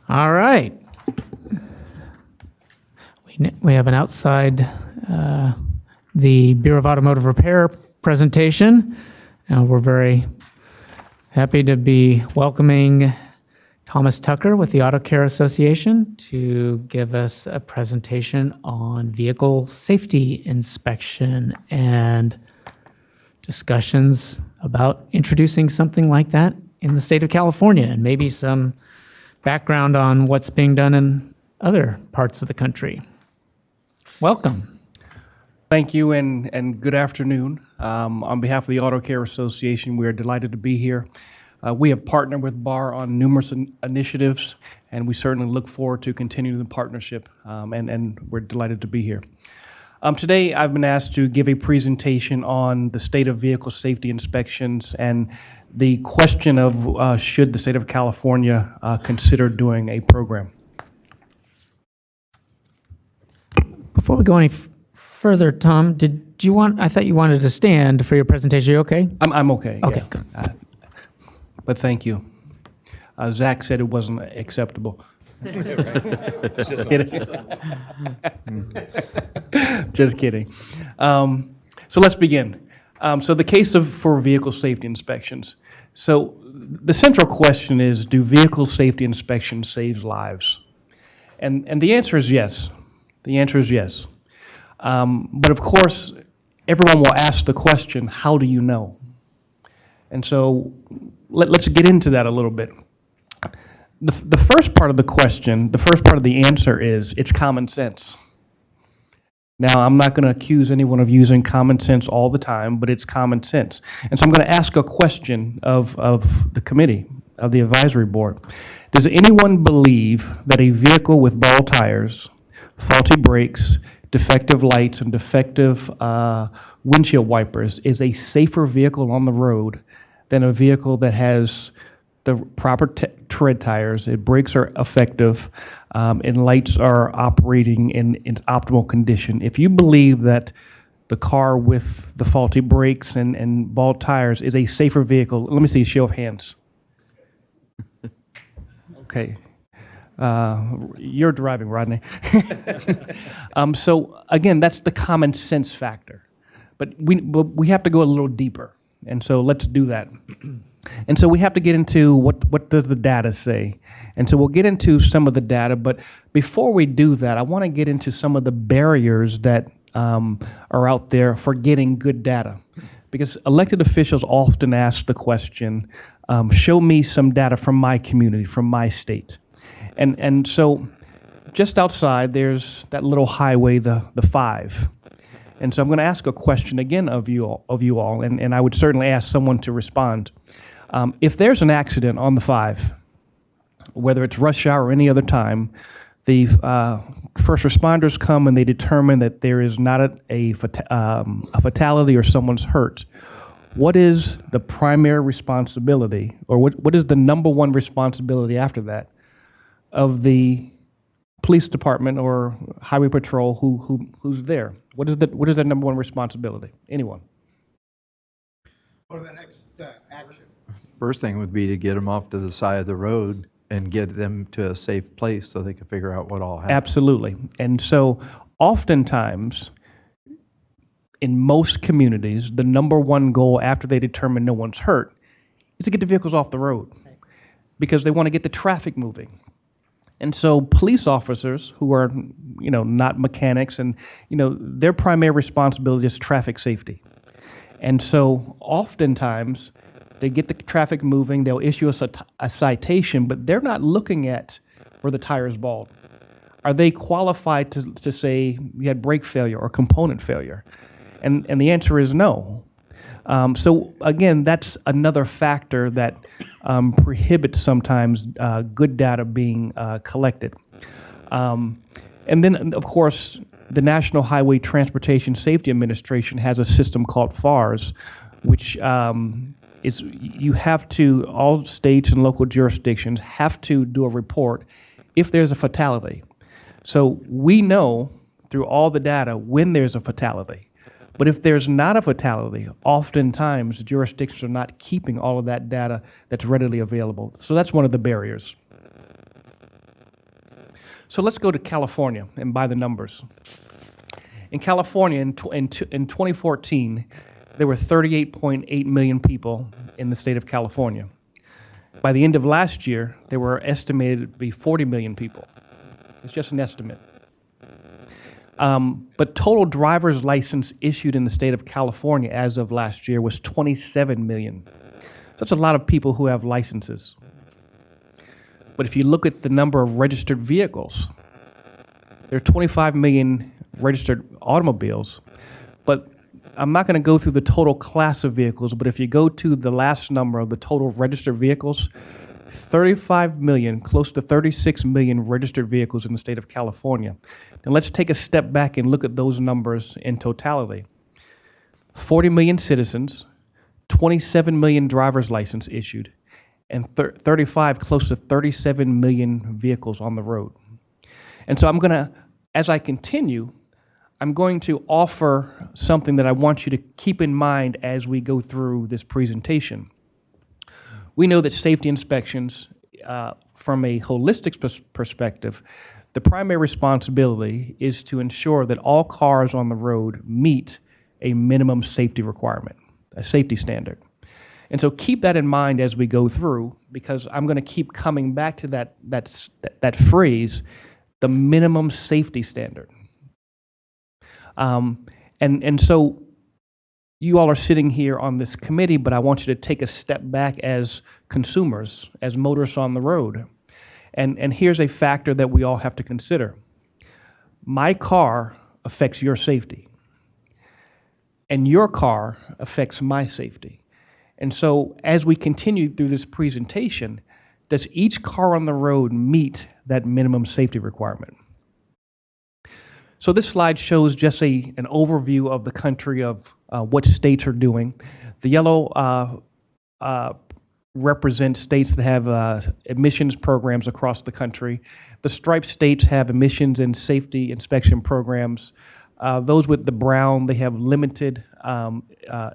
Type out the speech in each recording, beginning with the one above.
All right. We have an outside the Bureau of Automotive Repair presentation. We're very happy to be welcoming Thomas Tucker with the Auto Care Association to give us a presentation on vehicle safety inspection and discussions about introducing something like that in the state of California, and maybe some background on what's being done in other parts of the country. Welcome. Thank you and good afternoon. On behalf of the Auto Care Association, we are delighted to be here. We have partnered with BAR on numerous initiatives, and we certainly look forward to continuing the partnership, and we're delighted to be here. Today, I've been asked to give a presentation on the state of vehicle safety inspections and the question of should the state of California consider doing a program. Before we go any further, Tom, I thought you wanted to stand for your presentation. You okay? I'm okay. Okay, yeah. good. But thank you. Zach said it wasn't acceptable. Just kidding. Just kidding. So let's begin. So the case for vehicle safety inspections. So the central question is, do vehicle safety inspections save lives? And the answer is yes. The answer is yes. But of course, everyone will ask the question, how do you know? And so let's get into that a little bit. The first part of the question, the first part of the answer is, it's common sense. Now, I'm not going to accuse anyone of using common sense all the time, but it's common sense. And so I'm going to ask a question of the committee, of the advisory board. Does anyone believe that a vehicle with bald tires, faulty brakes, defective lights, and defective windshield wipers is a safer vehicle on the road than a vehicle that has the proper tread tires, brakes are effective, and lights are operating in optimal condition? If you believe that the car with the faulty brakes and bald tires is a safer vehicle, let me see a show of hands. Okay. You're driving, Rodney. So again, that's the common sense factor. But we have to go a little deeper. And so let's do that. And so we have to get into what does the data say. And so we'll get into some of the data, but before we do that, I want to get into some of the barriers that are out there for getting good data. Because elected officials often ask the question, show me some data from my community, from my state. And so just outside, there's that little highway, the 5. And so I'm going to ask a question again of you all, and I would certainly ask someone to respond. If there's an accident on the 5, whether it's rush hour or any other time, the first responders come and they determine that there is not a fatality or someone's hurt. What is the primary responsibility, or what is the number one responsibility after that of the police department or highway patrol who's there? What is their number one responsibility? Anyone? Or the next action. First thing would be to get them off to the side of the road and get them to a safe place so they can figure out what all happened. Absolutely. And so oftentimes, in most communities, the number one goal after they determine no one's hurt is to get the vehicles off the road, because they want to get the traffic moving. And so police officers who are, not mechanics, and, their primary responsibility is traffic safety. And so oftentimes they get the traffic moving, they'll issue a citation, but they're not looking at where the tire is bald. Are they qualified to say you had brake failure or component failure? And the answer is no. So again, that's another factor that prohibits sometimes good data being collected. And then, of course, the National Highway Transportation Safety Administration has a system called FARS, which is you have to, all states and local jurisdictions have to do a report if there's a fatality. So we know through all the data when there's a fatality. But if there's not a fatality, oftentimes jurisdictions are not keeping all of that data that's readily available. So that's one of the barriers. So let's go to California and by the numbers. In California, in 2014, there were 38.8 million people in the state of California. By the end of last year, there were estimated to be 40 million people. It's just an estimate. But total driver's license issued in the state of California as of last year was 27 million. That's a lot of people who have licenses. But if you look at the number of registered vehicles, there are 25 million registered automobiles, but I'm not going to go through the total class of vehicles, but if you go to the last number of the total registered vehicles, 35 million, close to 36 million registered vehicles in the state of California. Now let's take a step back and look at those numbers in totality. 40 million citizens, 27 million driver's license issued, and 35, close to 37 million vehicles on the road. And so I'm going to, as I continue, I'm going to offer something that I want you to keep in mind as we go through this presentation. We know that safety inspections, from a holistic perspective, the primary responsibility is to ensure that all cars on the road meet a minimum safety requirement, a safety standard. And so keep that in mind as we go through, because I'm going to keep coming back to that phrase, the minimum safety standard. And so you all are sitting here on this committee, but I want you to take a step back as consumers, as motorists on the road. And here's a factor that we all have to consider. My car affects your safety, and your car affects my safety. And so as we continue through this presentation, does each car on the road meet that minimum safety requirement? So this slide shows just an overview of the country of what states are doing. The yellow represents states that have emissions programs across the country. The striped states have emissions and safety inspection programs. Those with the brown, they have limited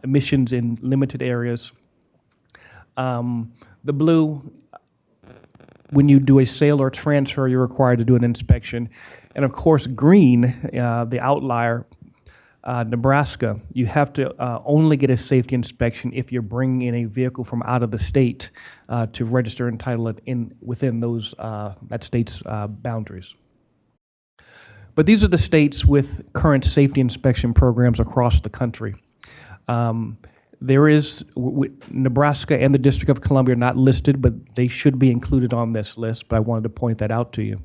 emissions in limited areas. The blue, when you do a sale or transfer, you're required to do an inspection. And of course, green, the outlier, Nebraska, you have to only get a safety inspection if you're bringing in a vehicle from out of the state to register and title it within those that state's boundaries. But these are the states with current safety inspection programs across the country. There is, Nebraska and the District of Columbia are not listed, but they should be included on this list, but I wanted to point that out to you.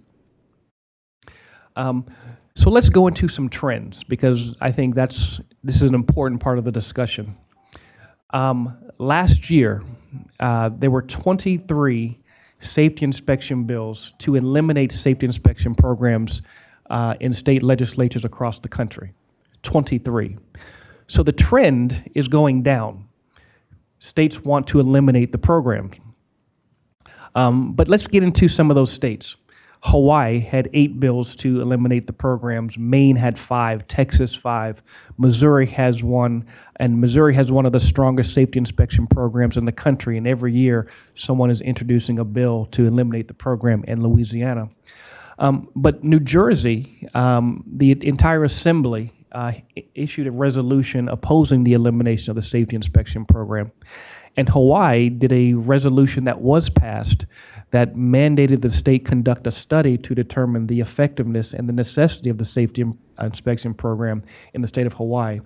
So let's go into some trends, because I think this is an important part of the discussion. Last year, there were 23 safety inspection bills to eliminate safety inspection programs in state legislatures across the country. 23. So the trend is going down. States want to eliminate the programs. But let's get into some of those states. Hawaii had 8 bills to eliminate the programs. Maine had 5, Texas 5, Missouri has 1, and Missouri has one of the strongest safety inspection programs in the country, and every year someone is introducing a bill to eliminate the program in Louisiana. But New Jersey, the entire assembly issued a resolution opposing the elimination of the safety inspection program. And Hawaii did a resolution that was passed that mandated the state conduct a study to determine the effectiveness and the necessity of the safety inspection program in the state of Hawaii.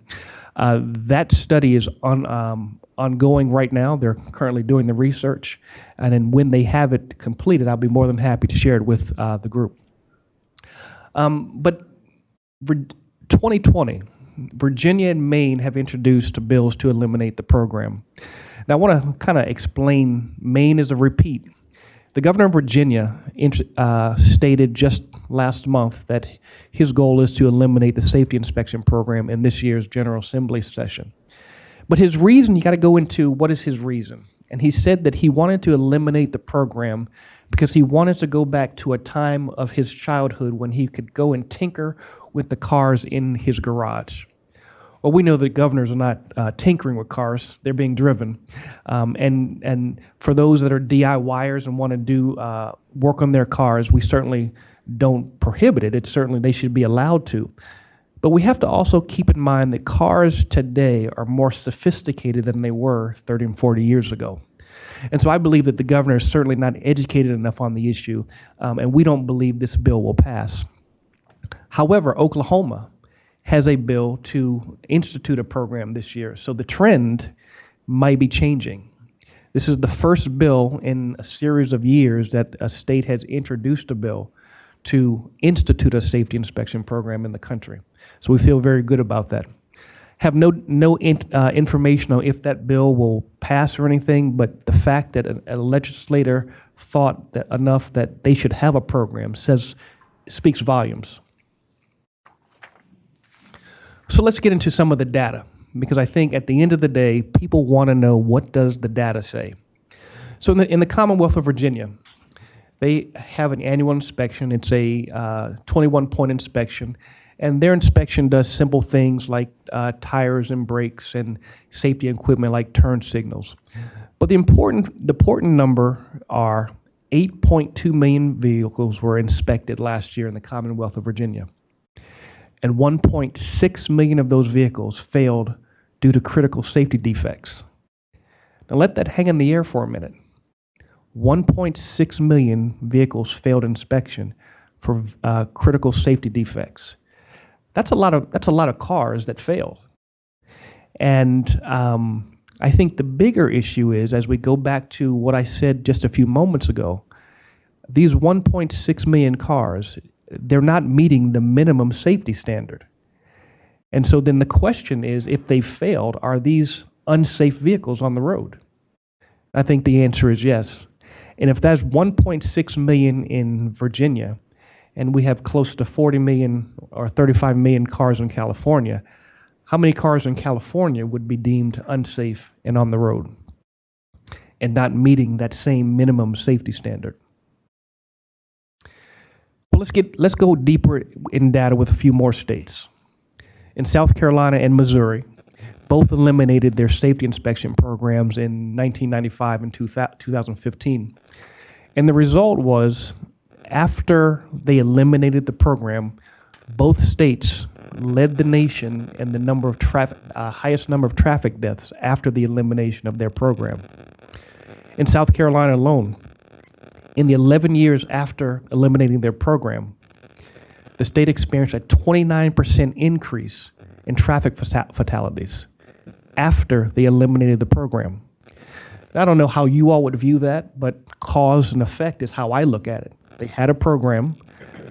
That study is ongoing right now. They're currently doing the research. And then when they have it completed, I'll be more than happy to share it with the group. But for 2020, Virginia and Maine have introduced bills to eliminate the program. Now, I want to kind of explain. Maine is a repeat. The governor of Virginia stated just last month that his goal is to eliminate the safety inspection program in this year's General Assembly session. But his reason, you got to go into what is his reason. And he said that he wanted to eliminate the program because he wanted to go back to a time of his childhood when he could go and tinker with the cars in his garage. Well, we know that governors are not tinkering with cars; they're being driven. And for those that are DIYers and want to do work on their cars, we certainly don't prohibit it. It's certainly they should be allowed to. But we have to also keep in mind that cars today are more sophisticated than they were 30 and 40 years ago. And so I believe that the governor is certainly not educated enough on the issue, and we don't believe this bill will pass. However, Oklahoma has a bill to institute a program this year, so the trend might be changing. This is the first bill in a series of years that a state has introduced a bill to institute a safety inspection program in the country. So we feel very good about that. Have no information on if that bill will pass or anything, but the fact that a legislator thought that enough that they should have a program speaks volumes. So let's get into some of the data, because I think at the end of the day, people want to know, what does the data say? So in the Commonwealth of Virginia, they have an annual inspection. It's a 21-point inspection. And their inspection does simple things like tires and brakes and safety equipment like turn signals. But the important number are 8.2 million vehicles were inspected last year in the Commonwealth of Virginia. And 1.6 million of those vehicles failed due to critical safety defects. Now let that hang in the air for a minute. 1.6 million vehicles failed inspection for critical safety defects. That's a lot of cars that failed. And I think the bigger issue is, as we go back to what I said just a few moments ago, these 1.6 million cars, they're not meeting the minimum safety standard. And so then the question is, if they failed, are these unsafe vehicles on the road? I think the answer is yes. And if that's 1.6 million in Virginia, and we have close to 40 million or 35 million cars in California, how many cars in California would be deemed unsafe and on the road and not meeting that same minimum safety standard? Well, let's go deeper in data with a few more states. In South Carolina and Missouri, both eliminated their safety inspection programs in 1995 and 2015. And the result was, after they eliminated the program, both states led the nation in the number of highest number of traffic deaths after the elimination of their program. In South Carolina alone, in the 11 years after eliminating their program, the state experienced a 29% increase in traffic fatalities after they eliminated the program. I don't know how you all would view that, but cause and effect is how I look at it. They had a program.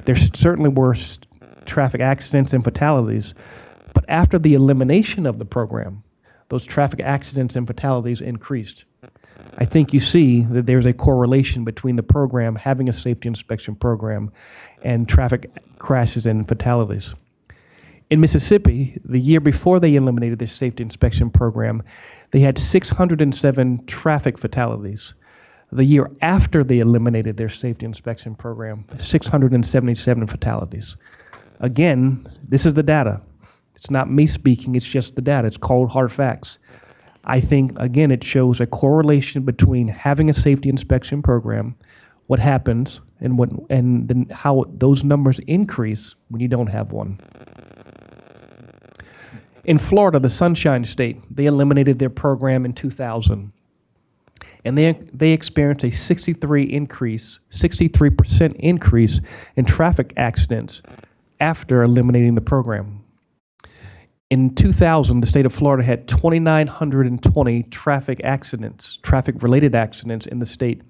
There certainly were traffic accidents and fatalities, but after the elimination of the program, those traffic accidents and fatalities increased. I think you see that there's a correlation between the program, having a safety inspection program, and traffic crashes and fatalities. In Mississippi, the year before they eliminated their safety inspection program, they had 607 traffic fatalities. The year after they eliminated their safety inspection program, 677 fatalities. Again, this is the data. It's not me speaking, it's just the data. It's cold, hard facts. I think, again, it shows a correlation between having a safety inspection program, what happens, and then how those numbers increase when you don't have one. In Florida, the Sunshine State, they eliminated their program in 2000. And they experienced a 63% increase in traffic accidents after eliminating the program. In 2000, the state of Florida had 2,920 traffic-related accidents in the state.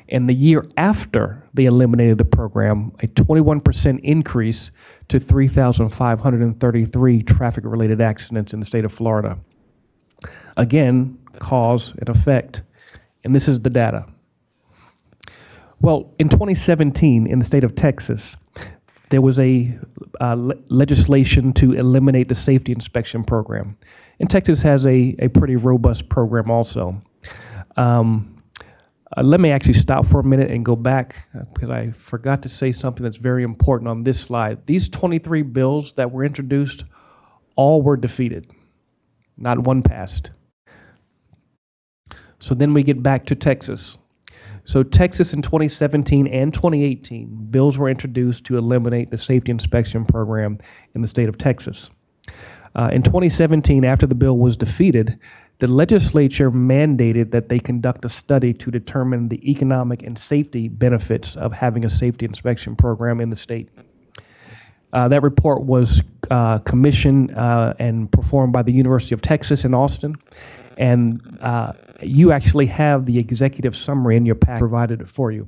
And the year after they eliminated the program, a 21% increase to 3,533 traffic-related accidents in the state of Florida. Again, cause and effect. And this is the data. Well, in 2017, in the state of Texas, there was a legislation to eliminate the safety inspection program. And Texas has a pretty robust program also. Let me actually stop for a minute and go back, because I forgot to say something that's very important on this slide. These 23 bills that were introduced, all were defeated. Not one passed. So then we get back to Texas. So Texas in 2017 and 2018, bills were introduced to eliminate the safety inspection program in the state of Texas. In 2017, after the bill was defeated, the legislature mandated that they conduct a study to determine the economic and safety benefits of having a safety inspection program in the state. That report was commissioned and performed by the University of Texas in Austin, and you actually have the executive summary in your pack, provided it for you.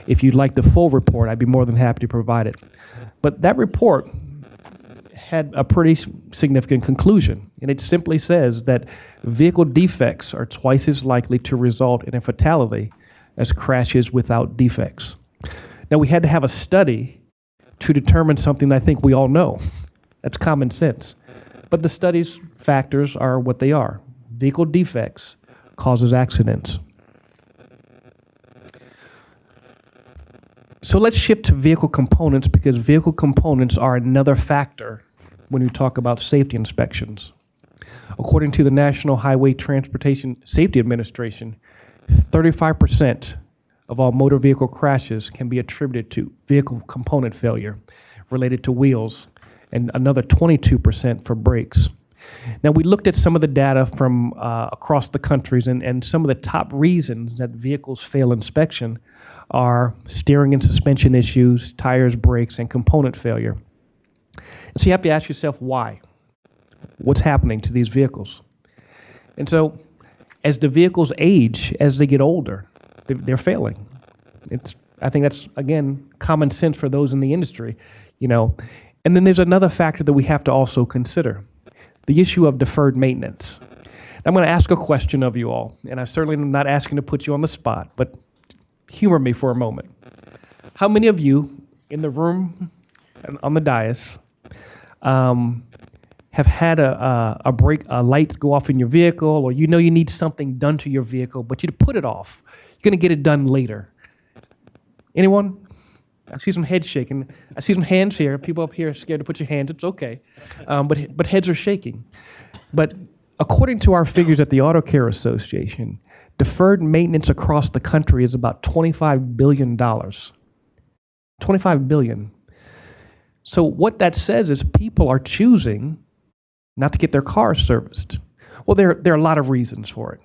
If you'd like the full report, I'd be more than happy to provide it. But that report had a pretty significant conclusion, and it simply says that vehicle defects are twice as likely to result in a fatality as crashes without defects. Now, we had to have a study to determine something I think we all know. That's common sense. But the study's factors are what they are. Vehicle defects causes accidents. So let's shift to vehicle components, because vehicle components are another factor when we talk about safety inspections. According to the National Highway Transportation Safety Administration, 35% of all motor vehicle crashes can be attributed to vehicle component failure related to wheels, and another 22% for brakes. Now, we looked at some of the data from across the countries, and some of the top reasons that vehicles fail inspection are steering and suspension issues, tires, brakes, and component failure. So you have to ask yourself, why? What's happening to these vehicles? And so as the vehicles age, as they get older, they're failing. I think that's, again, common sense for those in the industry, you know. And then there's another factor that we have to also consider, the issue of deferred maintenance. I'm going to ask a question of you all, and I certainly am not asking to put you on the spot, but humor me for a moment. How many of you in the room and on the dais have had a light go off in your vehicle, or you know you need something done to your vehicle, but you put it off? You're going to get it done later. Anyone? I see some heads shaking. I see some hands here. People up here are scared to put your hands. It's okay. But heads are shaking. But according to our figures at the Auto Care Association, deferred maintenance across the country is about $25 billion. $25 billion. So what that says is people are choosing not to get their cars serviced. Well, there are a lot of reasons for it.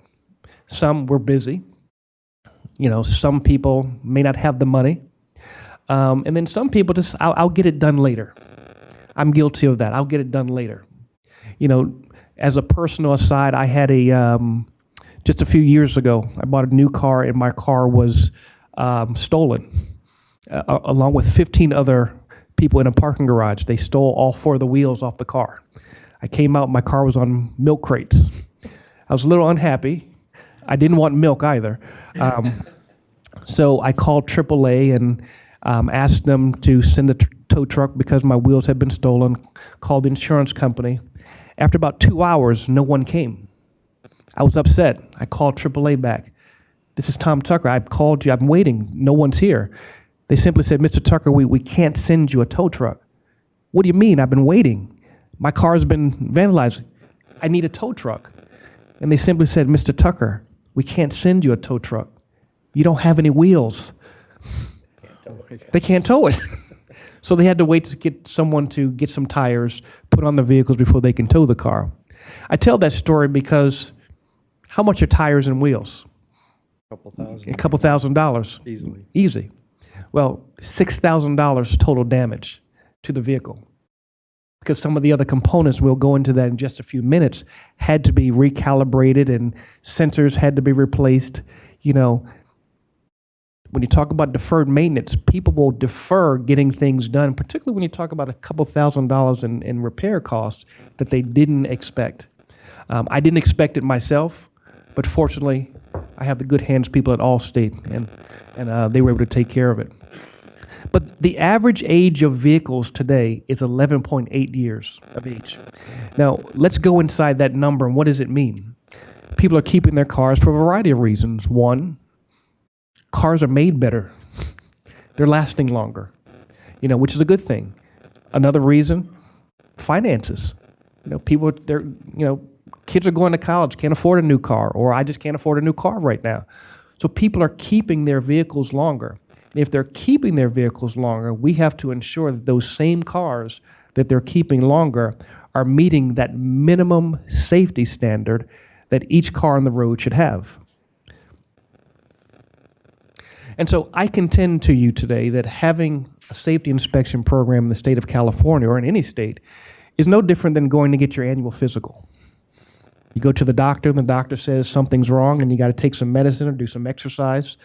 Some were busy. You know, some people may not have the money. And then some people just, I'll get it done later. I'm guilty of that. I'll get it done later. You know, as a personal aside, I had just a few years ago, I bought a new car, and my car was stolen, along with 15 other people in a parking garage. They stole all 4 of the wheels off the car. I came out, my car was on milk crates. I was a little unhappy. I didn't want milk either. So I called AAA and asked them to send a tow truck because my wheels had been stolen, called the insurance company. After about 2 hours, no one came. I was upset. I called AAA back. This is Tom Tucker. I've called you. I'm waiting. No one's here. They simply said, Mr. Tucker, we can't send you a tow truck. What do you mean? I've been waiting. My car's been vandalized. I need a tow truck. And they simply said, Mr. Tucker, we can't send you a tow truck. You don't have any wheels. They can't tow it. So they had to wait to get someone to get some tires, put on the vehicles before they can tow the car. I tell that story because how much are tires and wheels? A couple thousand dollars. Easily. Easy. Well, $6,000 total damage to the vehicle, because some of the other components, we'll go into that in just a few minutes, had to be recalibrated and sensors had to be replaced. You know, when you talk about deferred maintenance, people will defer getting things done, particularly when you talk about a couple $1,000s in repair costs that they didn't expect. I didn't expect it myself, but fortunately, I have the good hands people at Allstate, and they were able to take care of it. But the average age of vehicles today is 11.8 years of age. Now, let's go inside that number, and what does it mean? People are keeping their cars for a variety of reasons. One, cars are made better. They're lasting longer, you know, which is a good thing. Another reason, finances. You know, people, kids are going to college, can't afford a new car, or I just can't afford a new car right now. So people are keeping their vehicles longer. And if they're keeping their vehicles longer, we have to ensure that those same cars that they're keeping longer are meeting that minimum safety standard that each car on the road should have. And so I contend to you today that having a safety inspection program in the state of California or in any state is no different than going to get your annual physical. You go to the doctor, and the doctor says something's wrong, and you got to take some medicine or do some exercise,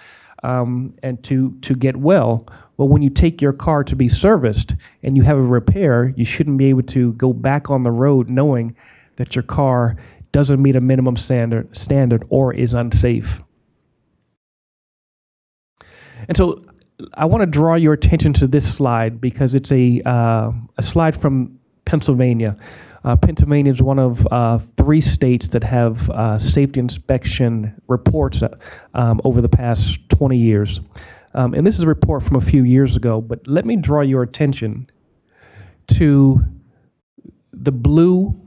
and to get well. Well, when you take your car to be serviced and you have a repair, you shouldn't be able to go back on the road knowing that your car doesn't meet a minimum standard or is unsafe. And so I want to draw your attention to this slide because it's a slide from Pennsylvania. Pennsylvania is one of 3 states that have safety inspection reports over the past 20 years. And this is a report from a few years ago, but let me draw your attention to the blue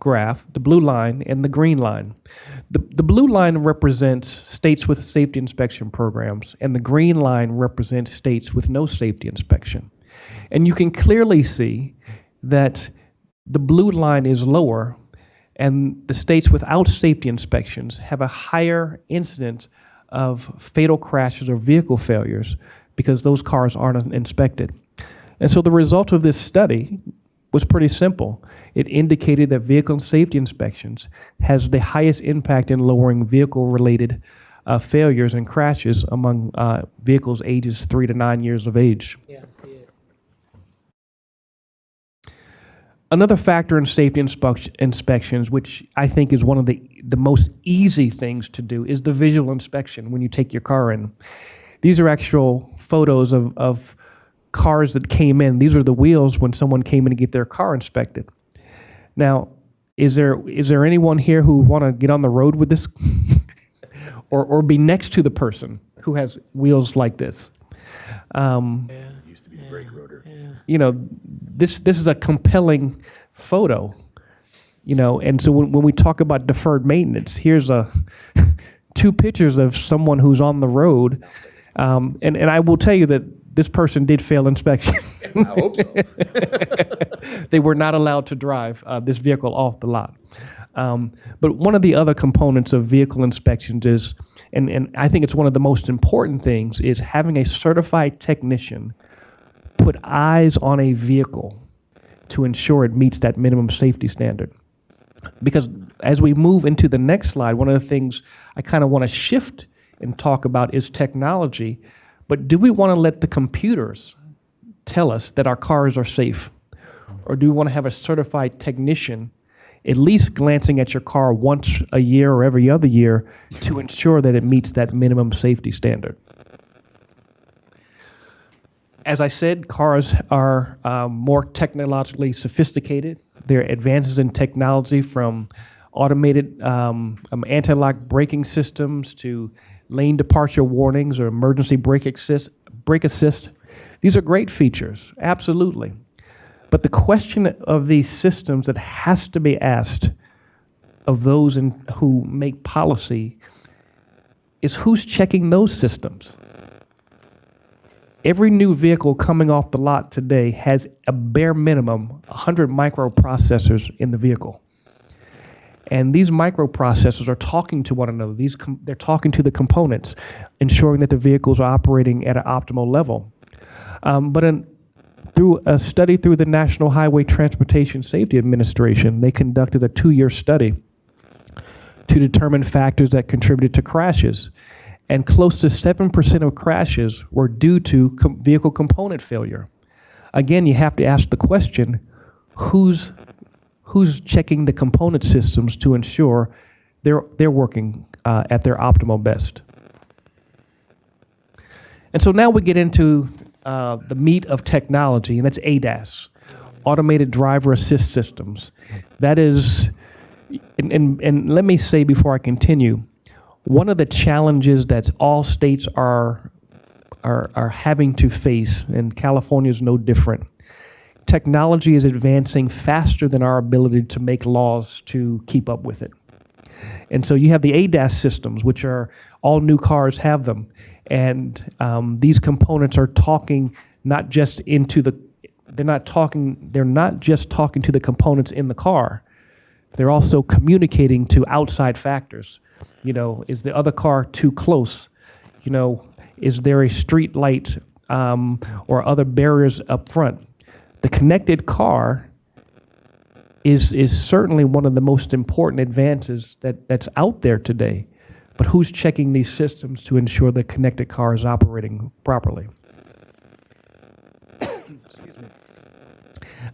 graph, the blue line, and the green line. The blue line represents states with safety inspection programs, and the green line represents states with no safety inspection. And you can clearly see that the blue line is lower, and the states without safety inspections have a higher incidence of fatal crashes or vehicle failures because those cars aren't inspected. And so the result of this study was pretty simple. It indicated that vehicle safety inspections has the highest impact in lowering vehicle-related failures and crashes among vehicles ages 3 to 9 years of age. Yeah, I see it. Another factor in safety inspections, which I think is one of the most easy things to do, is the visual inspection when you take your car in. These are actual photos of cars that came in. These are the wheels when someone came in to get their car inspected. Now, is there anyone here who would want to get on the road with this or be next to the person who has wheels like this? Used to be the brake rotor. You know, this is a compelling photo, you know, and so when we talk about deferred maintenance, here's 2 pictures of someone who's on the road, and I will tell you that this person did fail inspection. I hope so. They were not allowed to drive this vehicle off the lot. But one of the other components of vehicle inspections is, and I think it's one of the most important things, is having a certified technician put eyes on a vehicle to ensure it meets that minimum safety standard. Because as we move into the next slide, one of the things I kind of want to shift and talk about is technology. But do we want to let the computers tell us that our cars are safe? Or do we want to have a certified technician at least glancing at your car once a year or every other year to ensure that it meets that minimum safety standard? As I said, cars are more technologically sophisticated. There are advances in technology from automated anti-lock braking systems to lane departure warnings or emergency brake assist. These are great features, absolutely. But the question of these systems that has to be asked of those who make policy is who's checking those systems? Every new vehicle coming off the lot today has a bare minimum 100 microprocessors in the vehicle. And these microprocessors are talking to one another. They're talking to the components, ensuring that the vehicles are operating at an optimal level. Through a study through the National Highway Transportation Safety Administration, they conducted a 2-year study to determine factors that contributed to crashes. And close to 7% of crashes were due to vehicle component failure. Again, you have to ask the question, who's checking the component systems to ensure they're working at their optimal best? And so now we get into the meat of technology, and that's ADAS, Automated Driver Assist Systems. That is, and let me say before I continue, one of the challenges that all states are having to face, and California is no different. Technology is advancing faster than our ability to make laws to keep up with it. And so you have the ADAS systems, which are all new cars have them. And these components are talking not just into the, they're not just talking to the components in the car. They're also communicating to outside factors. You know, is the other car too close? You know, is there a street light or other barriers up front? The connected car is certainly one of the most important advances that's out there today. But who's checking these systems to ensure the connected car is operating properly? Excuse me.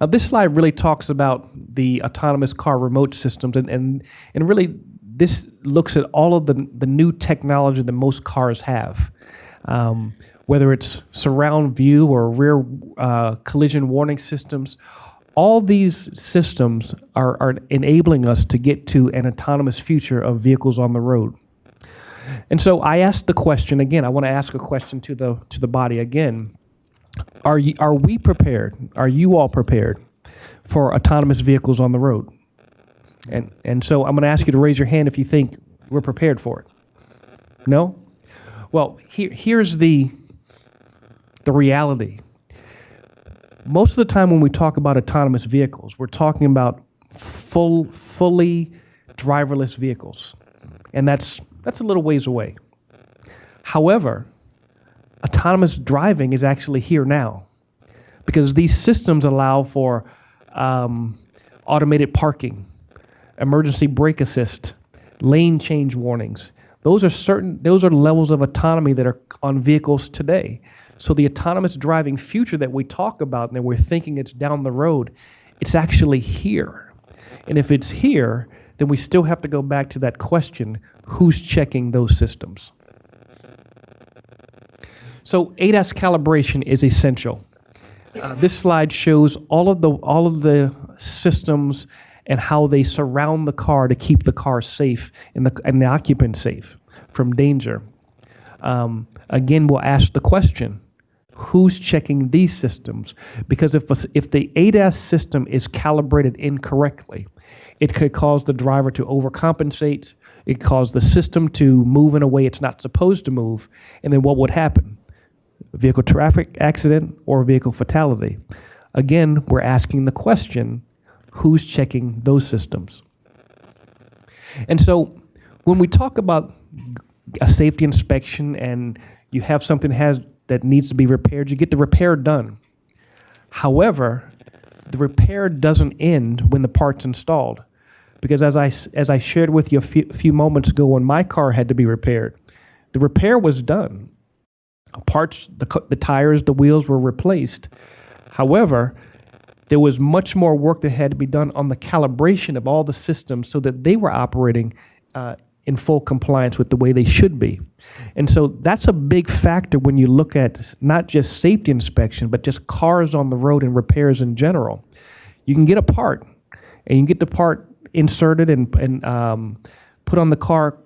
This slide really talks about the autonomous car remote systems, and really this looks at all of the new technology that most cars have. Whether it's surround view or rear collision warning systems, all these systems are enabling us to get to an autonomous future of vehicles on the road. And so I asked the question again. I want to ask a question to the body again. Are we prepared? Are you all prepared for autonomous vehicles on the road? And so I'm going to ask you to raise your hand if you think we're prepared for it. No? Well, here's the reality. Most of the time when we talk about autonomous vehicles, we're talking about fully driverless vehicles. And that's a little ways away. However, autonomous driving is actually here now because these systems allow for automated parking, emergency brake assist, lane change warnings. Those are levels of autonomy that are on vehicles today. So the autonomous driving future that we talk about and that we're thinking it's down the road, it's actually here. And if it's here, then we still have to go back to that question, who's checking those systems? So ADAS calibration is essential. This slide shows all of the systems and how they surround the car to keep the car safe and the occupant safe from danger. Again, we'll ask the question, who's checking these systems? Because if the ADAS system is calibrated incorrectly, it could cause the driver to overcompensate. It could cause the system to move in a way it's not supposed to move. And then what would happen? A vehicle traffic accident or a vehicle fatality. Again, we're asking the question, who's checking those systems? And so when we talk about a safety inspection and you have something that needs to be repaired, you get the repair done. However, the repair doesn't end when the part's installed. Because as I shared with you a few moments ago when my car had to be repaired, the repair was done. Parts, the tires, the wheels were replaced. However, there was much more work that had to be done on the calibration of all the systems so that they were operating in full compliance with the way they should be. And so that's a big factor when you look at not just safety inspection, but just cars on the road and repairs in general. You can get a part, and you can get the part inserted and put on the car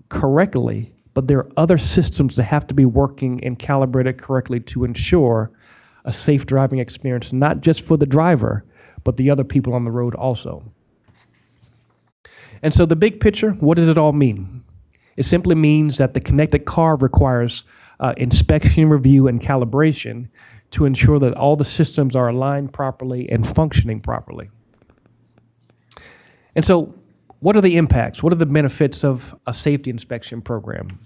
correctly, but there are other systems that have to be working and calibrated correctly to ensure a safe driving experience, not just for the driver, but the other people on the road also. And so the big picture, what does it all mean? It simply means that the connected car requires inspection, review, and calibration to ensure that all the systems are aligned properly and functioning properly. And so what are the impacts? What are the benefits of a safety inspection program?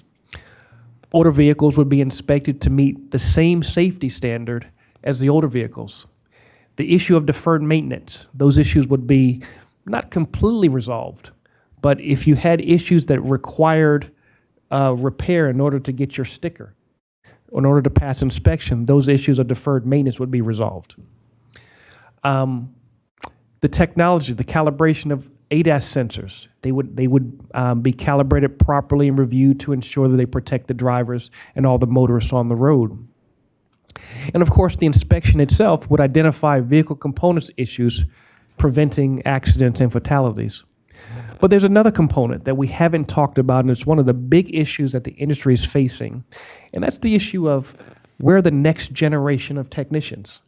Older vehicles would be inspected to meet the same safety standard as the older vehicles. The issue of deferred maintenance, those issues would be not completely resolved, but if you had issues that required repair in order to get your sticker, in order to pass inspection, those issues of deferred maintenance would be resolved. The technology, the calibration of ADAS sensors, they would be calibrated properly and reviewed to ensure that they protect the drivers and all the motorists on the road. And of course, the inspection itself would identify vehicle components issues, preventing accidents and fatalities. But there's another component that we haven't talked about, and it's one of the big issues that the industry is facing, and that's the issue of where the next generation of technicians.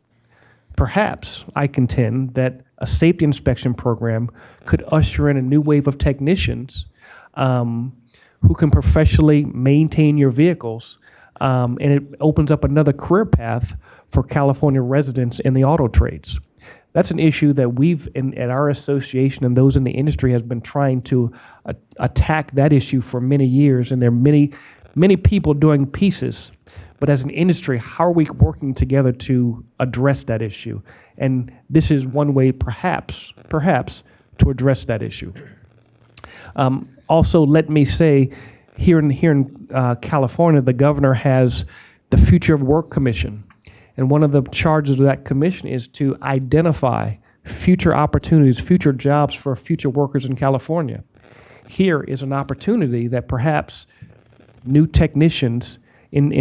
Perhaps, I contend, that a safety inspection program could usher in a new wave of technicians who can professionally maintain your vehicles, and it opens up another career path for California residents in the auto trades. That's an issue that we've, at our association and those in the industry, has been trying to attack that issue for many years, and there are many people doing pieces. But as an industry, how are we working together to address that issue? And this is one way, perhaps, to address that issue. Also, let me say, here in California, the governor has the Future of Work Commission. And one of the charges of that commission is to identify future opportunities, future jobs for future workers in California. Here is an opportunity that perhaps new technicians in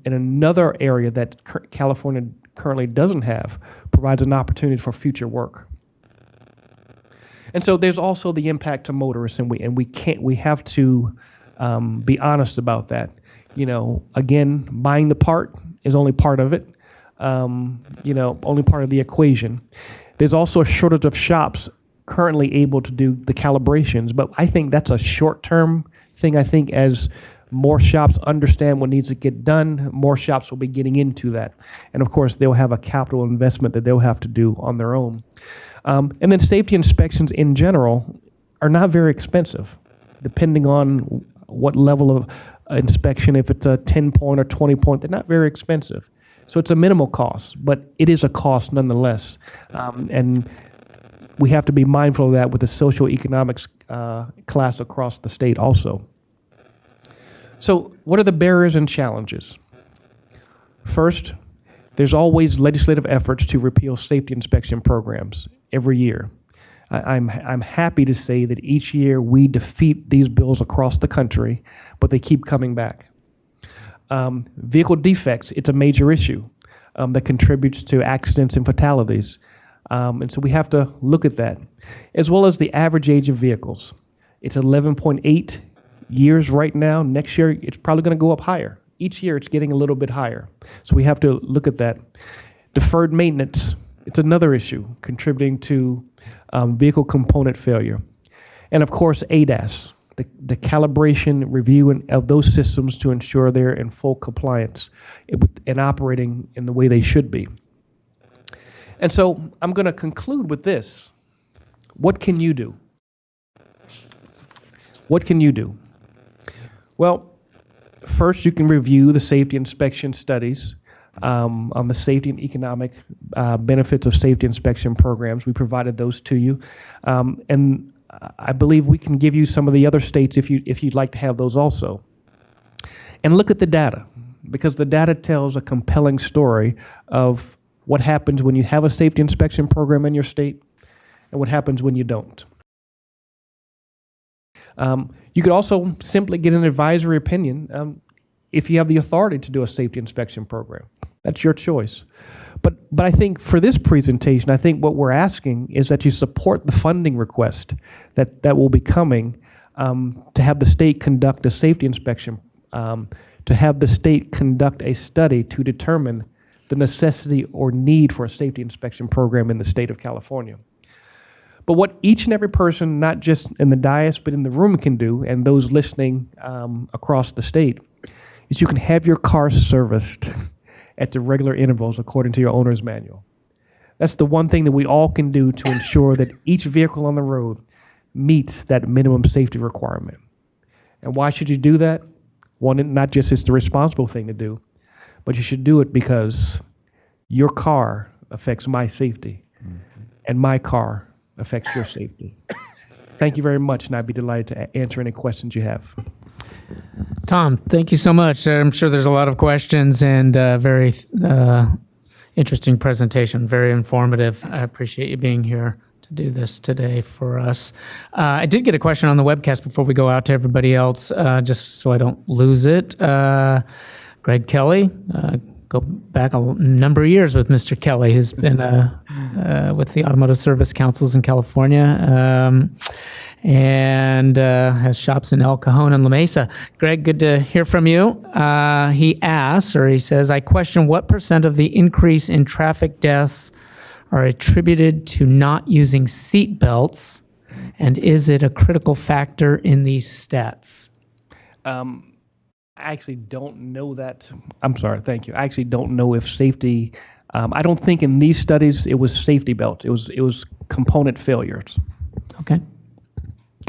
another area that California currently doesn't have provides an opportunity for future work. And so there's also the impact to motorists, and we have to be honest about that. Again, buying the part is only part of it. Only part of the equation. There's also a shortage of shops currently able to do the calibrations, but I think that's a short-term thing. I think as more shops understand what needs to get done, more shops will be getting into that. And of course, they'll have a capital investment that they'll have to do on their own. And then safety inspections in general are not very expensive, depending on what level of inspection. If it's a 10-point or 20-point, they're not very expensive. So it's a minimal cost, but it is a cost nonetheless. And we have to be mindful of that with the socioeconomics class across the state also. So what are the barriers and challenges? First, there's always legislative efforts to repeal safety inspection programs every year. I'm happy to say that each year we defeat these bills across the country, but they keep coming back. Vehicle defects, it's a major issue that contributes to accidents and fatalities. And so we have to look at that, as well as the average age of vehicles. It's 11.8 years right now. Next year, it's probably going to go up higher. Each year, it's getting a little bit higher. So we have to look at that. Deferred maintenance, it's another issue contributing to vehicle component failure. And of course, ADAS. The calibration review of those systems to ensure they're in full compliance and operating in the way they should be. And so I'm going to conclude with this. What can you do? What can you do? Well, first you can review the safety inspection studies on the safety and economic benefits of safety inspection programs. We provided those to you. And I believe we can give you some of the other states if you'd like to have those also. And look at the data, because the data tells a compelling story of what happens when you have a safety inspection program in your state and what happens when you don't. You could also simply get an advisory opinion if you have the authority to do a safety inspection program. That's your choice. But I think for this presentation, I think what we're asking is that you support the funding request that will be coming to have the state conduct a safety inspection, to have the state conduct a study to determine the necessity or need for a safety inspection program in the state of California. But what each and every person, not just in the dais, but in the room can do, and those listening across the state, is you can have your car serviced at the regular intervals according to your owner's manual. That's the one thing that we all can do to ensure that each vehicle on the road meets that minimum safety requirement. And why should you do that? One, not just it's the responsible thing to do, but you should do it because your car affects my safety, and my car affects your safety. Thank you very much, and I'd be delighted to answer any questions you have. Tom, thank you so much. I'm sure there's a lot of questions and very interesting presentation, very informative. I appreciate you being here to do this today for us. I did get a question on the webcast before we go out to everybody else, just so I don't lose it. Greg Kelly, go back a number of years with Mr. Kelly, who's been with the Automotive Service Councils in California. And has shops in El Cajon and La Mesa. Greg, good to hear from you. He asks, or he says, I question what % of the increase in traffic deaths are attributed to not using seat belts And is it a critical factor in these stats? I actually don't know that. I'm sorry, thank you. I actually don't know if safety, I don't think in these studies it was safety belts. It was component failures. Okay.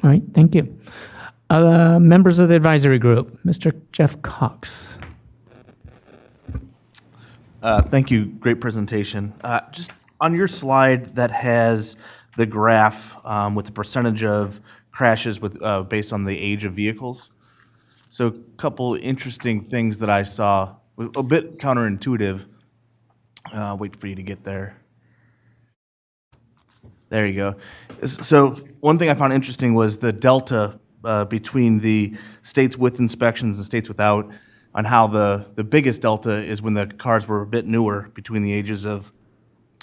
All right, thank you. Members of the advisory group, Mr. Jeff Cox. Thank you. Great presentation. Just on your slide that has the graph with the percentage of crashes with based on the age of vehicles. So a couple interesting things that I saw, a bit counterintuitive. Wait for you to get there. There you go. So one thing I found interesting was the delta between the states with inspections and states without, on how the biggest delta is when the cars were a bit newer, between the ages of,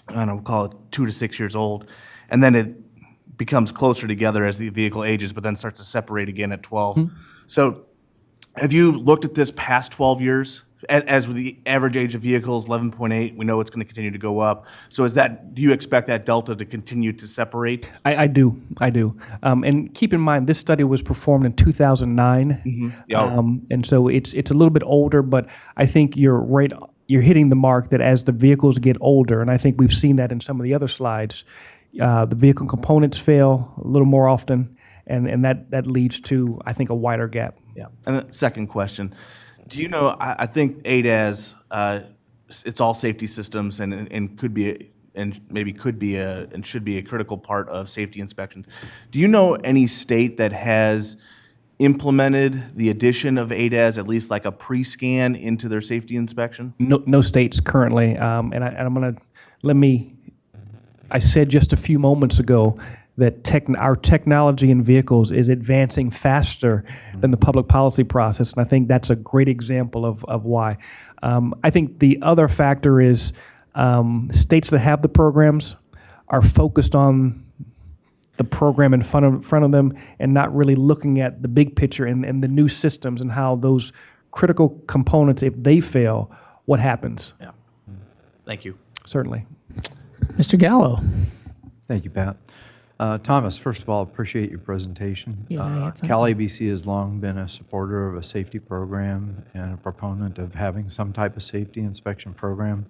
I don't know, we'll call it 2 to 6 years old. And then it becomes closer together as the vehicle ages, but then starts to separate again at 12. So have you looked at this past 12 years? As with the average age of vehicles, 11.8, we know it's going to continue to go up. So do you expect that delta to continue to separate? I do. And keep in mind, this study was performed in 2009. Yeah. And so it's a little bit older, but I think you're hitting the mark that as the vehicles get older, and I think we've seen that in some of the other slides, the vehicle components fail a little more often, and that leads to, I think, a wider gap. Yeah. And the second question, do you know, I think ADAS, it's all safety systems and could be, and maybe could be and should be a critical part of safety inspections. Do you know any state that has implemented the addition of ADAS, at least like a pre-scan into their safety inspection? No states currently, I said just a few moments ago that our technology in vehicles is advancing faster than the public policy process, and I think that's a great example of why. I think the other factor is states that have the programs are focused on the program in front of them and not really looking at the big picture and the new systems and how those critical components, if they fail, what happens. Yeah. Thank you. Certainly. Mr. Gallo. Thank you, Pat. Thomas, first of all, appreciate your presentation. Yeah, that's Cal ABC has long been a supporter of a safety program and a proponent of having some type of safety inspection program.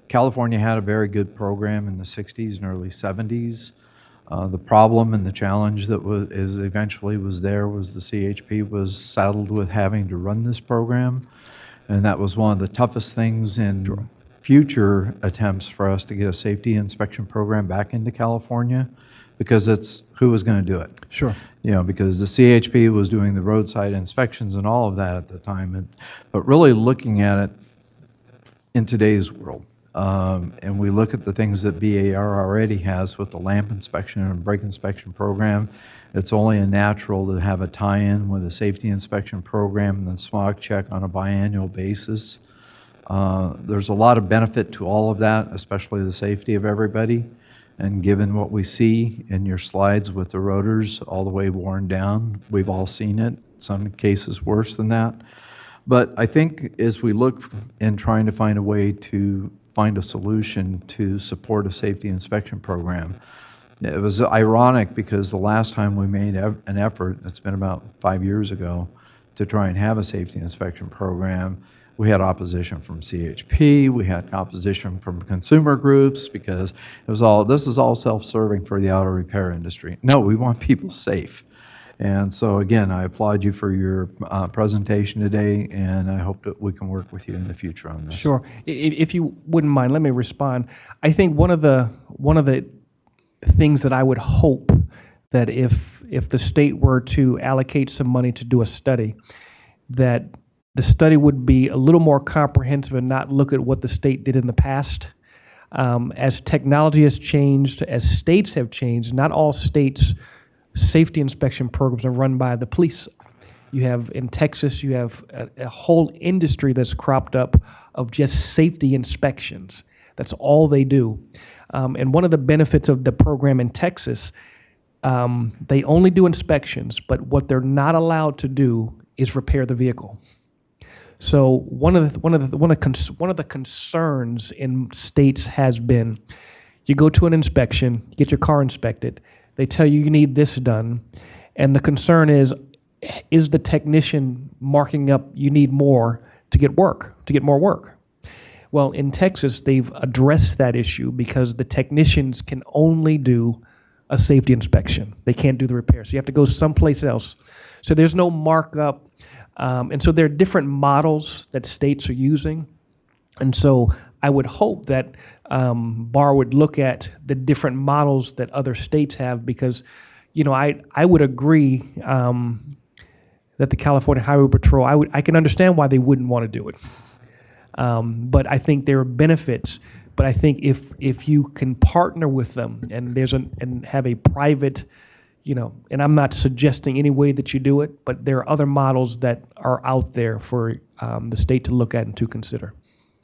California had a very good program in the 60s and early 70s. The problem and the challenge that eventually was there was the CHP was saddled with having to run this program, and that was one of the toughest things in future attempts for us to get a safety inspection program back into California, because it's who was going to do it. Sure. You know, because the CHP was doing the roadside inspections and all of that at the time, but really looking at it in today's world. And we look at the things that BAR already has with the lamp inspection and brake inspection program. It's only a natural to have a tie-in with a safety inspection program and then smog check on a biannual basis. There's a lot of benefit to all of that, especially the safety of everybody. And given what we see in your slides with the rotors all the way worn down, we've all seen it, some cases worse than that. But I think as we look in trying to find a way to find a solution to support a safety inspection program, it was ironic because the last time we made an effort, it's been about 5 years ago, to try and have a safety inspection program, we had opposition from CHP, we had opposition from consumer groups because this is all self-serving for the auto repair industry. No, we want people safe. And so again, I applaud you for your presentation today, and I hope that we can work with you in the future on this. Sure. If you wouldn't mind, let me respond. I think one of the things that I would hope that if the state were to allocate some money to do a study, that the study would be a little more comprehensive and not look at what the state did in the past. As technology has changed, as states have changed, not all states' safety inspection programs are run by the police. You have, in Texas, you have a whole industry that's cropped up of just safety inspections. That's all they do. And one of the benefits of the program in Texas, they only do inspections, but what they're not allowed to do is repair the vehicle. So one of the concerns in states has been, you go to an inspection, you get your car inspected, They tell you you need this done, and the concern is the technician marking up you need more to get more work? Well, in Texas, they've addressed that issue because the technicians can only do a safety inspection. They can't do the repair. So you have to go someplace else. So there's no markup. And so there are different models that states are using. And so I would hope that BAR would look at the different models that other states have, because, I would agree that the California Highway Patrol, I can understand why they wouldn't want to do it. But I think there are benefits. But I think if you can partner with them and and have a private, and I'm not suggesting any way that you do it, but there are other models that are out there for the state to look at and to consider.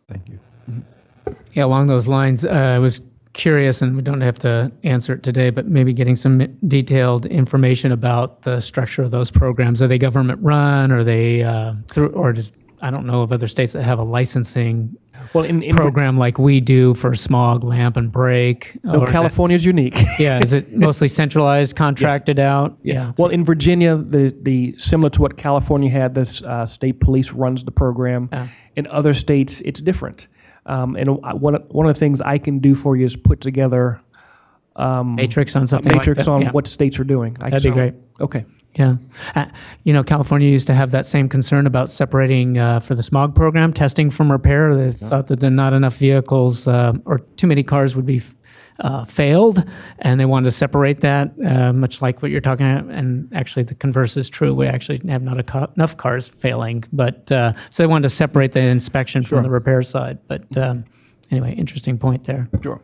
Thank you. Yeah, along those lines, I was curious, and we don't have to answer it today, but maybe getting some detailed information about the structure of those programs. Are they government run? Are they I don't know of other states that have a licensing program like we do for smog, lamp, and brake. No, California's unique. Yeah, is it mostly centralized, contracted out? Yeah. Well, in Virginia, the similar to what California had, this state police runs the program. In other states, it's different. And one of the things I can do for you is put together matrix on something matrix like that. on Yeah. what states are doing. That'd be great. Okay. Yeah. California used to have that same concern about separating for the smog program, testing from repair. They thought that there not enough vehicles or too many cars would be failed, and they wanted to separate that, much like what you're talking about. And actually, the converse is true. We actually have not enough cars failing, but so they wanted to separate the inspection from the repair side. But anyway, interesting point there. Sure.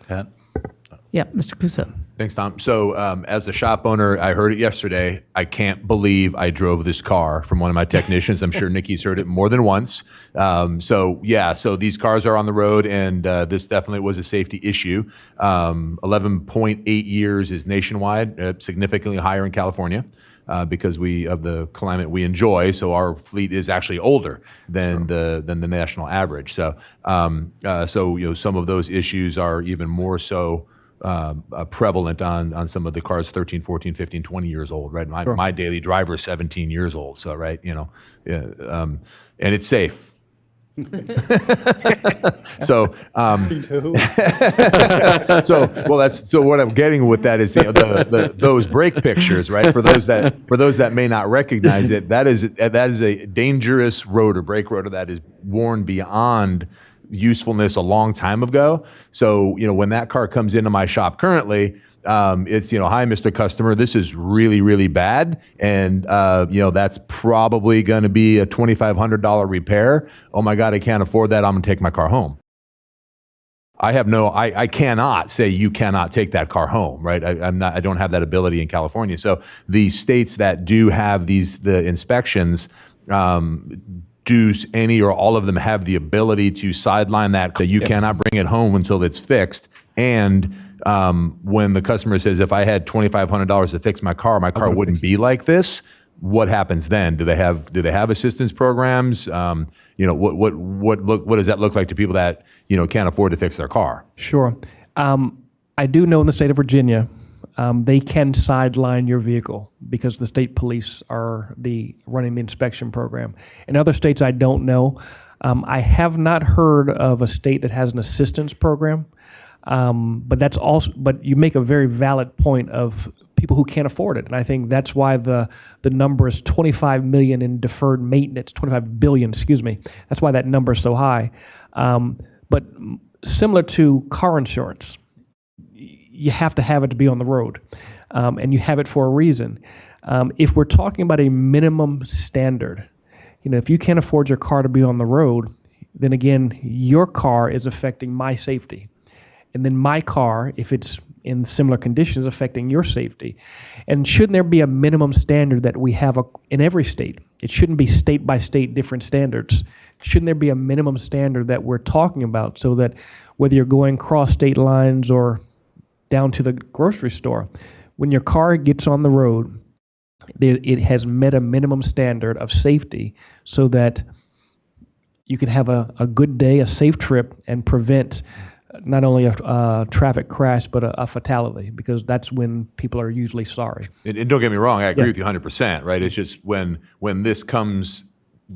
Pat? Yeah, Mr. Kusa. Thanks, Tom. So as a shop owner, I heard it yesterday. I can't believe I drove this car from one of my technicians. I'm sure Nikki's heard it more than once. So these cars are on the road, and this definitely was a safety issue. 11.8 years is nationwide, significantly higher in California. Because of the climate we enjoy, so our fleet is actually older than the national average. So some of those issues are even more so prevalent on some of the cars 13, 14, 15, 20 years old, right? My daily driver is 17 years old, so right, and it's safe. So what I'm getting with that is those brake pictures, right? For those that may not recognize it, that is a dangerous brake rotor that is worn beyond usefulness a long time ago. So when that car comes into my shop currently, it's hi, Mr. Customer, this is really, really bad, and that's probably going to be a $2,500 repair. Oh my God, I can't afford that. I'm going to take my car home. I cannot say you cannot take that car home, right? I don't have that ability in California. So the states that do have the inspections, do any or all of them have the ability to sideline that, so you cannot bring it home until it's fixed. And when the customer says, if I had $2,500 to fix my car wouldn't be like this, what happens then? Do they have assistance programs? What does that look like to people that can't afford to fix their car? Sure. I do know in the state of Virginia, they can sideline your vehicle because the state police are running the inspection program. In other states, I don't know. I have not heard of a state that has an assistance program. But you make a very valid point of people who can't afford it, and I think that's why the number is 25 million in deferred maintenance, 25 billion, excuse me. That's why that number is so high. But similar to car insurance, you have to have it to be on the road, and you have it for a reason. If we're talking about a minimum standard, if you can't afford your car to be on the road, then again, your car is affecting my safety. And then my car, if it's in similar conditions, affecting your safety. And shouldn't there be a minimum standard that we have in every state? It shouldn't be state by state different standards. Shouldn't there be a minimum standard that we're talking about so that whether you're going cross state lines or down to the grocery store, when your car gets on the road, it has met a minimum standard of safety so that you can have a good day, a safe trip, and prevent not only a traffic crash, but a fatality, because that's when people are usually sorry. And don't get me wrong, I agree Yeah. with you 100%, right? It's just when this comes,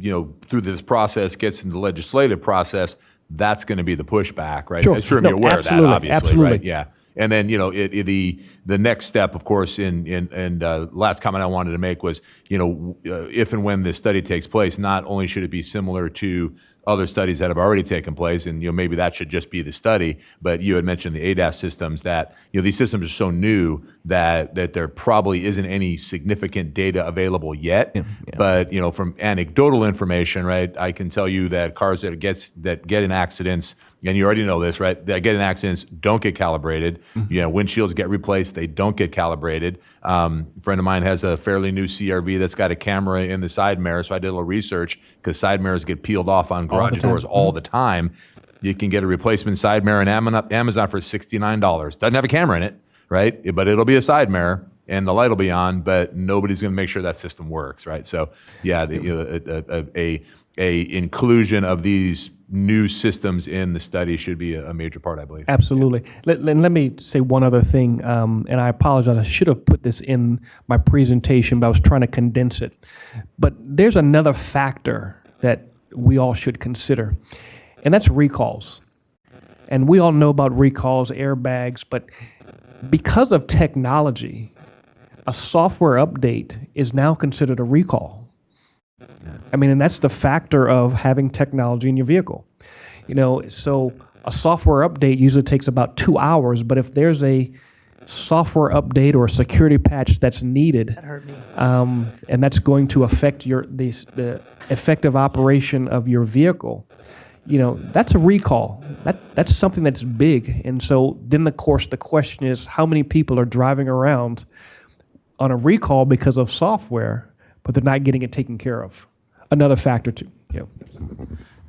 through this process, gets into the legislative process, that's going to be the pushback, right? Sure. I'm sure No, you're aware absolutely, of that, obviously, absolutely. right? Yeah. And then, the next step, of course, last comment I wanted to make was, if and when this study takes place, not only should it be similar to other studies that have already taken place, and maybe that should just be the study, but you had mentioned the ADAS systems that, these systems are so new that there probably isn't any significant data available yet. Yeah. But, from anecdotal information, right, I can tell you that cars that get in accidents, and you already know this, right, that get in accidents don't get calibrated. Windshields get replaced, they don't get calibrated. A friend of mine has a fairly new CRV that's got a camera in the side mirror, so I did a little research, because side mirrors get peeled off on garage doors all the time. You can get a replacement side mirror on Amazon for $69. Doesn't have a camera in it, right? But it'll be a side mirror, and the light will be on, but nobody's going to make sure that system works, right? So, yeah, a inclusion of these new systems in the study should be a major part, I believe. Absolutely. Let me say one other thing, and I apologize. I should have put this in my presentation, but I was trying to condense it. But there's another factor that we all should consider, and that's recalls. And we all know about recalls, airbags, but because of technology, a software update is now considered a recall. I mean, and that's the factor of having technology in your vehicle. So a software update usually takes about 2 hours, but if there's a software update or a security patch that's needed, and that's going to affect the effective operation of your vehicle, that's a recall. That's something that's big. And so then, of course, the question is, how many people are driving around on a recall because of software, but they're not getting it taken care of? Another factor too.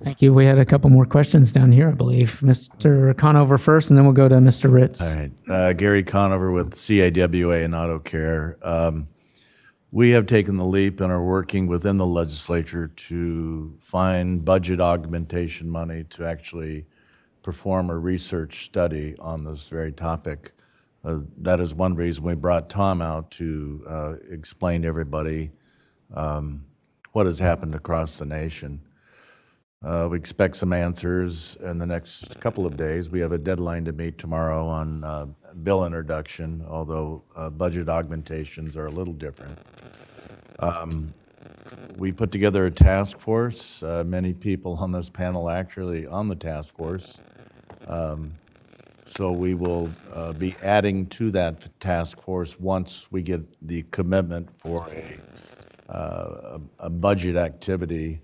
Thank you. We had a couple more questions down here, I believe. Mr. Conover first, and then we'll go to Mr. Ritz. All right. Gary Conover with CIWA and Auto Care. We have taken the leap and are working within the legislature to find budget augmentation money to actually perform a research study on this very topic. That is one reason we brought Tom out to explain to everybody what has happened across the nation. We expect some answers in the next couple of days. We have a deadline to meet tomorrow on bill introduction, although budget augmentations are a little different. We put together a task force. Many people on this panel actually on the task force. So we will be adding to that task force once we get the commitment for a budget activity,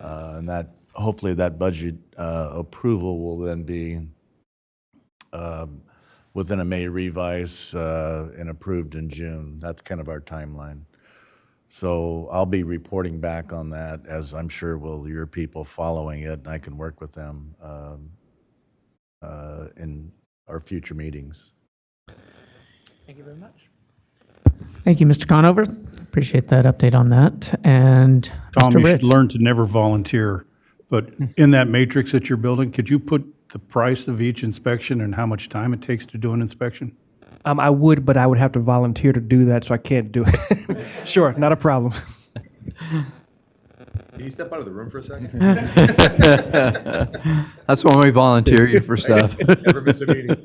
and that hopefully that budget approval will then be within a May revise and approved in June. That's kind of our timeline. So I'll be reporting back on that, as I'm sure will your people following it, and I can work with them in our future meetings. Thank you very much. Thank you, Mr. Conover. Appreciate that update on that. And Tom, Mr. you should Ritz. learn to never volunteer. But in that matrix that you're building, could you put the price of each inspection and how much time it takes to do an inspection? I would, but I would have to volunteer to do that, so I can't do it. Sure, not a problem. Can you step out of the room for a second? That's when we volunteer you for stuff. Never miss a meeting.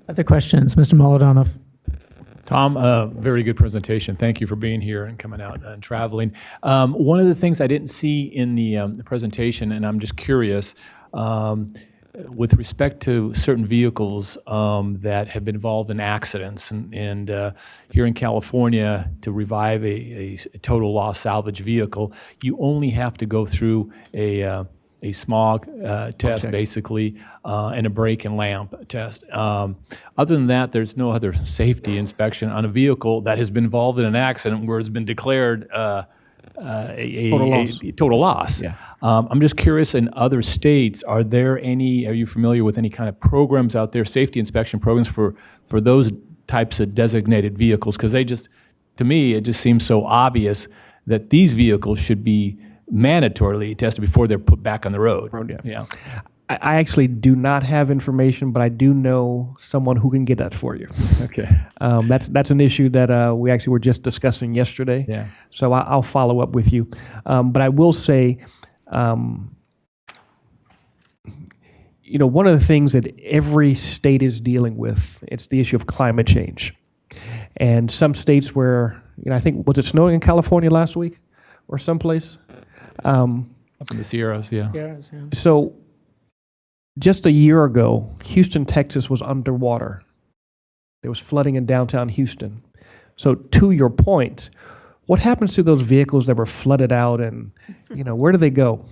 Other questions? Mr. Molodonov. Tom, very good presentation. Thank you for being here and coming out and traveling. One of the things I didn't see in the presentation, and I'm just curious, with respect to certain vehicles that have been involved in accidents, and here in California, to revive a total loss salvage vehicle, you only have to go through a smog test, basically, and a brake and lamp test. Other than that, there's no other safety inspection on a vehicle that has been involved in an accident where it's been declared total loss. Yeah. I'm just curious, in other states, are you familiar with any kind of programs out there, safety inspection programs for those types of designated vehicles? Because to me, it just seems so obvious that these vehicles should be mandatorily tested before they're put back on the road. Yeah. I actually do not have information, but I do know someone who can get that for you. Okay. That's an issue that we actually were just discussing yesterday. Yeah. So I'll follow up with you. But I will say, one of the things that every state is dealing with, it's the issue of climate change. And some states where, I think, was it snowing in California last week or someplace? Up in the Sierras, yeah. So just a year ago, Houston, Texas was underwater. There was flooding in downtown Houston. So to your point, what happens to those vehicles that were flooded out, and where do they go?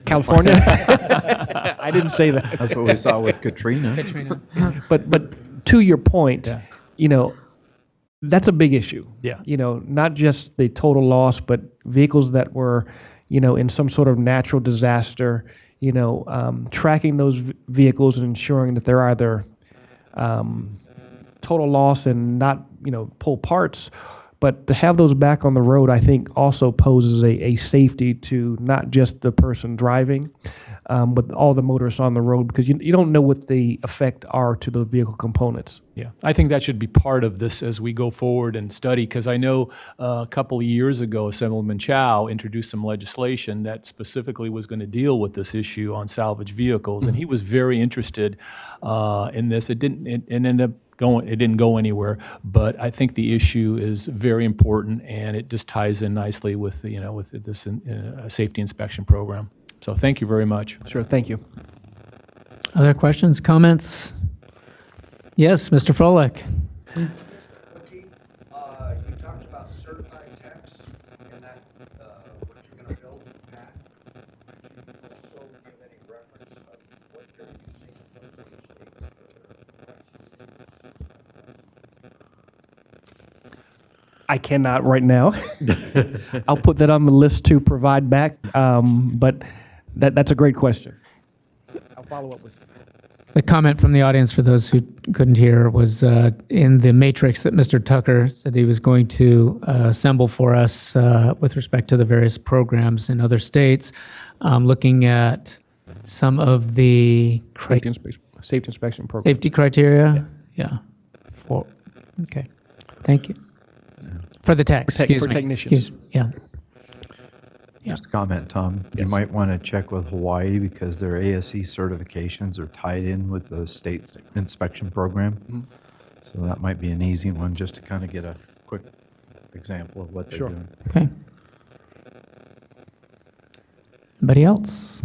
California? I didn't say that. That's what we saw with Katrina. But to your point, that's a big issue. Yeah. Not just the total loss, but vehicles that were, in some sort of natural disaster, tracking those vehicles and ensuring that they're either total loss and not, pull parts. But to have those back on the road, I think also poses a safety to not just the person driving, but all the motorists on the road, because you don't know what the effect are to the vehicle components. Yeah, I think that should be part of this as we go forward and study, because I know a couple of years ago, Assemblyman Chow introduced some legislation that specifically was going to deal with this issue on salvage vehicles, and he was very interested in this. It ended up it didn't go anywhere, but I think the issue is very important, and it just ties in nicely with with this safety inspection program. So thank you very much. Sure, thank you. Other questions, comments? Yes, Mr. Froelich. You talked about certified techs and that what you're going to build for Pat. Could you also give any reference of what you're using I cannot right now. I'll put that on the list to provide back, but that's a great question. I'll follow up with you. The comment from the audience, for those who couldn't hear, was in the matrix that Mr. Tucker said he was going to assemble for us with respect to the various programs in other states, looking at some of the Safety inspection program. safety criteria. Yeah. Okay. Thank you. For the tech, excuse for me. technicians. Yeah. Just a comment, Tom. You might want to check with Hawaii because their ASE certifications are tied in with the state inspection program. So that might be an easy one just to kind of get a quick example of what they're doing. Okay. Anybody else?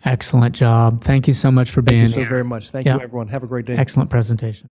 Excellent job. Thank you so much for being Thank you so here. very much. Thank Yeah. you, everyone. Have a great day. Excellent presentation.